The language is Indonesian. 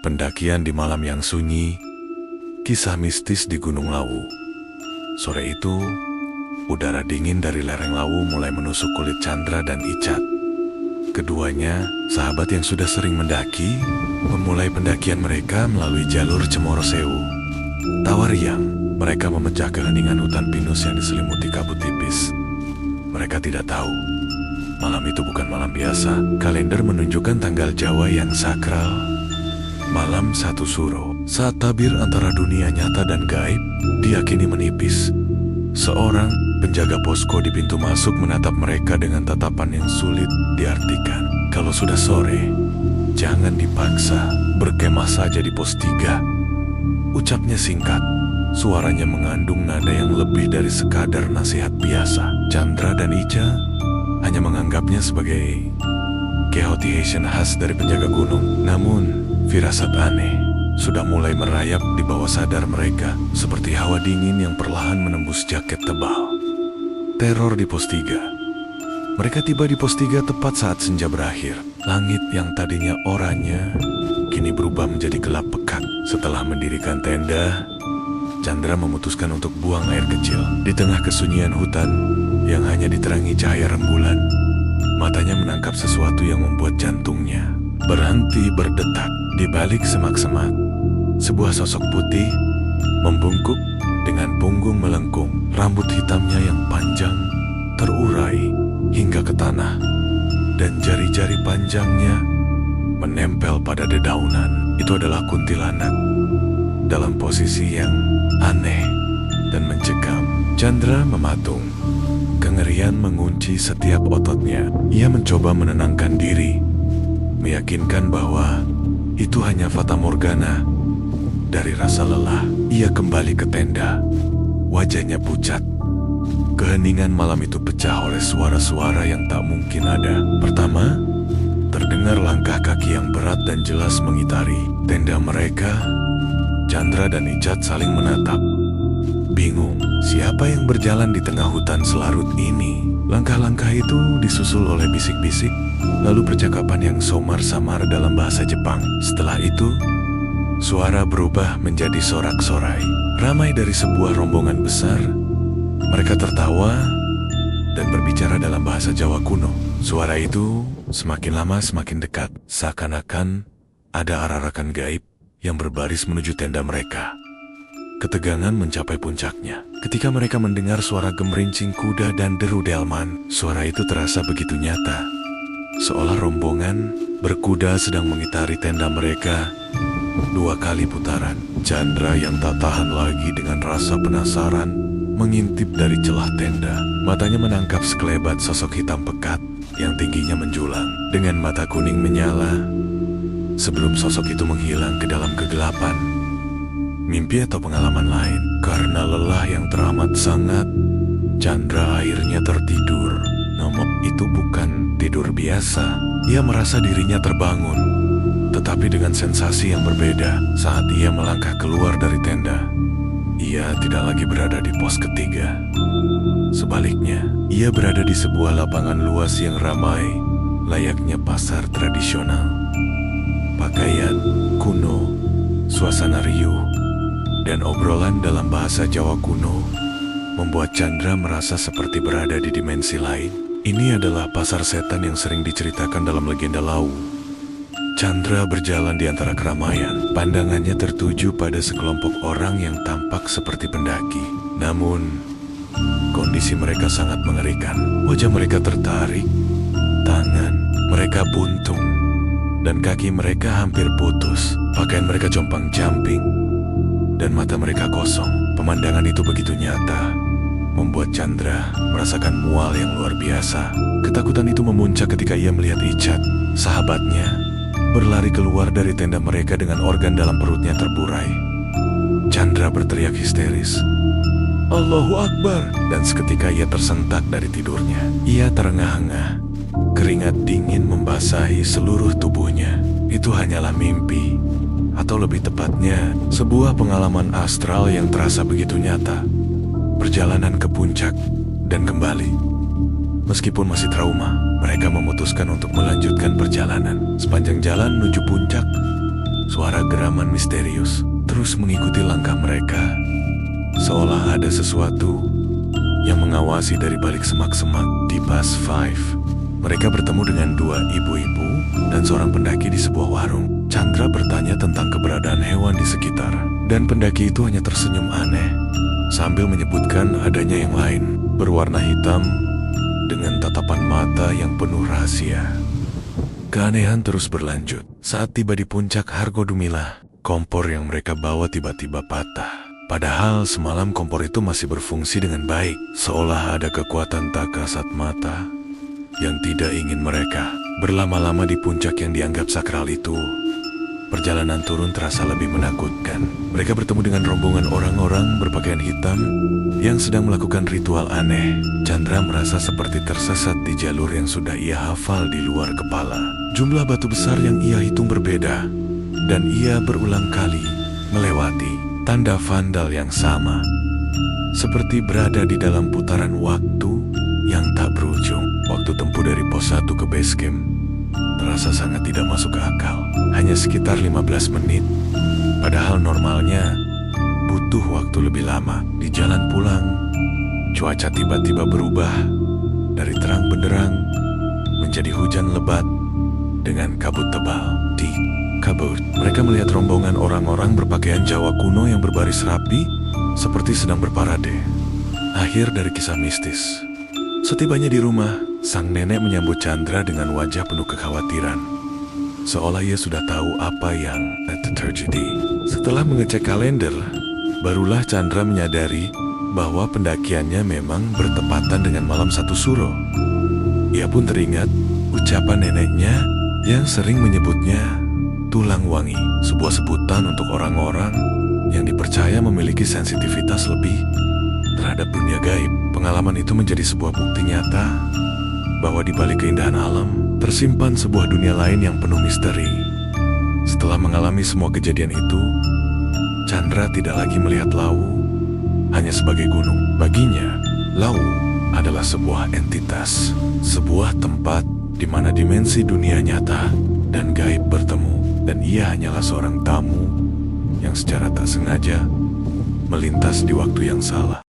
Pendakian di malam yang sunyi, kisah mistis di Gunung Lawu. Sore itu, udara dingin dari lereng Lawu mulai menusuk kulit Chandra dan Icat. Keduanya, sahabat yang sudah sering mendaki, memulai pendakian mereka melalui jalur Cemoro Sewu. Tawa riang, mereka memecah keheningan hutan pinus yang diselimuti kabut tipis. Mereka tidak tahu, malam itu bukan malam biasa. Kalender menunjukkan tanggal Jawa yang sakral. Malam 1 Suro, saat tabir antara dunia nyata dan gaib diyakini menipis. Seorang penjaga posko di pintu masuk menatap mereka dengan tatapan yang sulit diartikan. Kalau sudah sore, jangan dipaksa, berkemah saja di pos 3. Ucapnya singkat, suaranya mengandung nada yang lebih dari sekadar nasihat biasa. Chandra dan Ica hanya menganggapnya sebagai kehoti-hation khas dari penjaga gunung. Namun, firasat aneh sudah mulai merayap di bawah sadar mereka, seperti hawa dingin yang perlahan menembus jaket tebal. Teror di pos 3. Mereka tiba di pos 3 tepat saat senja berakhir. Langit yang tadinya oranye kini berubah menjadi gelap pekat. Setelah mendirikan tenda, Chandra memutuskan untuk buang air kecil. Di tengah kesunyian hutan yang hanya diterangi cahaya rembulan, matanya menangkap sesuatu yang membuat jantungnya berhenti berdetak. Di balik semak-semak, sebuah sosok putih membungkuk dengan punggung melengkung. Rambut hitamnya yang panjang terurai hingga ke tanah, dan jari-jari panjangnya menempel pada dedaunan. Itu adalah kuntilanak dalam posisi yang aneh dan mencekam. Chandra mematung. Kengerian mengunci setiap ototnya. Ia mencoba menenangkan diri, meyakinkan bahwa itu hanya fata morgana. Dari rasa lelah, ia kembali ke tenda. Wajahnya pucat. Keheningan malam itu pecah oleh suara-suara yang tak mungkin ada. Pertama, terdengar langkah kaki yang berat dan jelas mengitari tenda mereka. Chandra dan Icat saling menatap, bingung siapa yang berjalan di tengah hutan selarut ini. Langkah-langkah itu disusul oleh bisik-bisik, lalu percakapan yang samar-samar dalam bahasa Jepang. Setelah itu, suara berubah menjadi sorak-sorai. Ramai dari sebuah rombongan besar. Mereka tertawa dan berbicara dalam bahasa Jawa kuno. Suara itu semakin lama semakin dekat, seakan-akan ada arah-arakan gaib yang berbaris menuju tenda mereka. Ketegangan mencapai puncaknya ketika mereka mendengar suara gemerincing kuda dan deru delman. Suara itu terasa begitu nyata, seolah rombongan berkuda sedang mengitari tenda mereka 2 kali putaran. Chandra yang tak tahan lagi dengan rasa penasaran mengintip dari celah tenda. Matanya menangkap sekelebat sosok hitam pekat yang tingginya menjulang dengan mata kuning menyala sebelum sosok itu menghilang ke dalam kegelapan. Mimpi atau pengalaman lain? Karena lelah yang teramat sangat, Chandra akhirnya tertidur. Namun itu bukan tidur biasa. Ia merasa dirinya terbangun, tetapi dengan sensasi yang berbeda. Saat ia melangkah keluar dari tenda, ia tidak lagi berada di pos ketiga. Sebaliknya, ia berada di sebuah lapangan luas yang ramai, layaknya pasar tradisional. Pakaian kuno, suasana riuh, dan obrolan dalam bahasa Jawa kuno membuat Chandra merasa seperti berada di dimensi lain. Ini adalah pasar setan yang sering diceritakan dalam legenda Lawu. Chandra berjalan di antara keramaian. Pandangannya tertuju pada sekelompok orang yang tampak seperti pendaki. Namun, kondisi mereka sangat mengerikan. Wajah mereka tertarik, tangan mereka buntung, dan kaki mereka hampir putus. Pakaian mereka compang-camping, dan mata mereka kosong. Pemandangan itu begitu nyata, membuat Chandra merasakan mual yang luar biasa. Ketakutan itu memuncak ketika ia melihat Icat, sahabatnya, berlari keluar dari tenda mereka dengan organ dalam perutnya terburai. Chandra berteriak histeris, "Allahu Akbar!" Dan seketika ia tersentak dari tidurnya. Ia terengah-engah, keringat dingin membasahi seluruh tubuhnya. Itu hanyalah mimpi, atau lebih tepatnya, sebuah pengalaman astral yang terasa begitu nyata. Perjalanan ke puncak dan kembali. Meskipun masih trauma, mereka memutuskan untuk melanjutkan perjalanan. Sepanjang jalan menuju puncak, Suara geraman misterius terus mengikuti langkah mereka, seolah ada sesuatu yang mengawasi dari balik semak-semak di Bus 5. Mereka bertemu dengan dua ibu-ibu dan seorang pendaki di sebuah warung. Chandra bertanya tentang keberadaan hewan di sekitar, dan pendaki itu hanya tersenyum aneh sambil menyebutkan adanya yang lain, berwarna hitam dengan tatapan mata yang penuh rahasia. Keanehan terus berlanjut. Saat tiba di puncak Hargodumila, kompor yang mereka bawa tiba-tiba patah. Padahal semalam kompor itu masih berfungsi dengan baik, seolah ada kekuatan tak kasat mata yang tidak ingin mereka berlama-lama di puncak yang dianggap sakral itu. Perjalanan turun terasa lebih menakutkan. Mereka bertemu dengan rombongan orang-orang berpakaian hitam yang sedang melakukan ritual aneh. Chandra merasa seperti tersesat di jalur yang sudah ia hafal di luar kepala. Jumlah batu besar yang ia hitung berbeda, dan ia berulang kali melewati tanda vandal yang sama, seperti berada di dalam putaran waktu yang tak berujung. Waktu tempuh dari pos 1 ke base camp terasa sangat tidak masuk ke akal. Hanya sekitar 15 menit, padahal normalnya butuh waktu lebih lama. Di jalan pulang, cuaca tiba-tiba berubah dari terang benderang menjadi hujan lebat dengan kabut tebal. Di kabut, mereka melihat rombongan orang-orang berpakaian Jawa kuno yang berbaris rapi seperti sedang berparade. Akhir dari kisah mistis. Setibanya di rumah, sang nenek menyambut Chandra dengan wajah penuh kekhawatiran, seolah ia sudah tahu apa yang terjadi. Setelah mengecek kalender, barulah Chandra menyadari bahwa pendakiannya memang bertepatan dengan malam 1 Suro. Ia pun teringat ucapan neneknya yang sering menyebutnya tulang wangi, sebuah sebutan untuk orang-orang yang dipercaya memiliki sensitivitas lebih terhadap dunia gaib. Pengalaman itu menjadi sebuah bukti nyata bahwa di balik keindahan alam tersimpan sebuah dunia lain yang penuh misteri. Setelah mengalami semua kejadian itu, Chandra tidak lagi melihat Lawu hanya sebagai gunung. Baginya, Lawu adalah sebuah entitas, sebuah tempat di mana dimensi dunia nyata dan gaib bertemu, dan ia hanyalah seorang tamu yang secara tak sengaja melintas di waktu yang salah.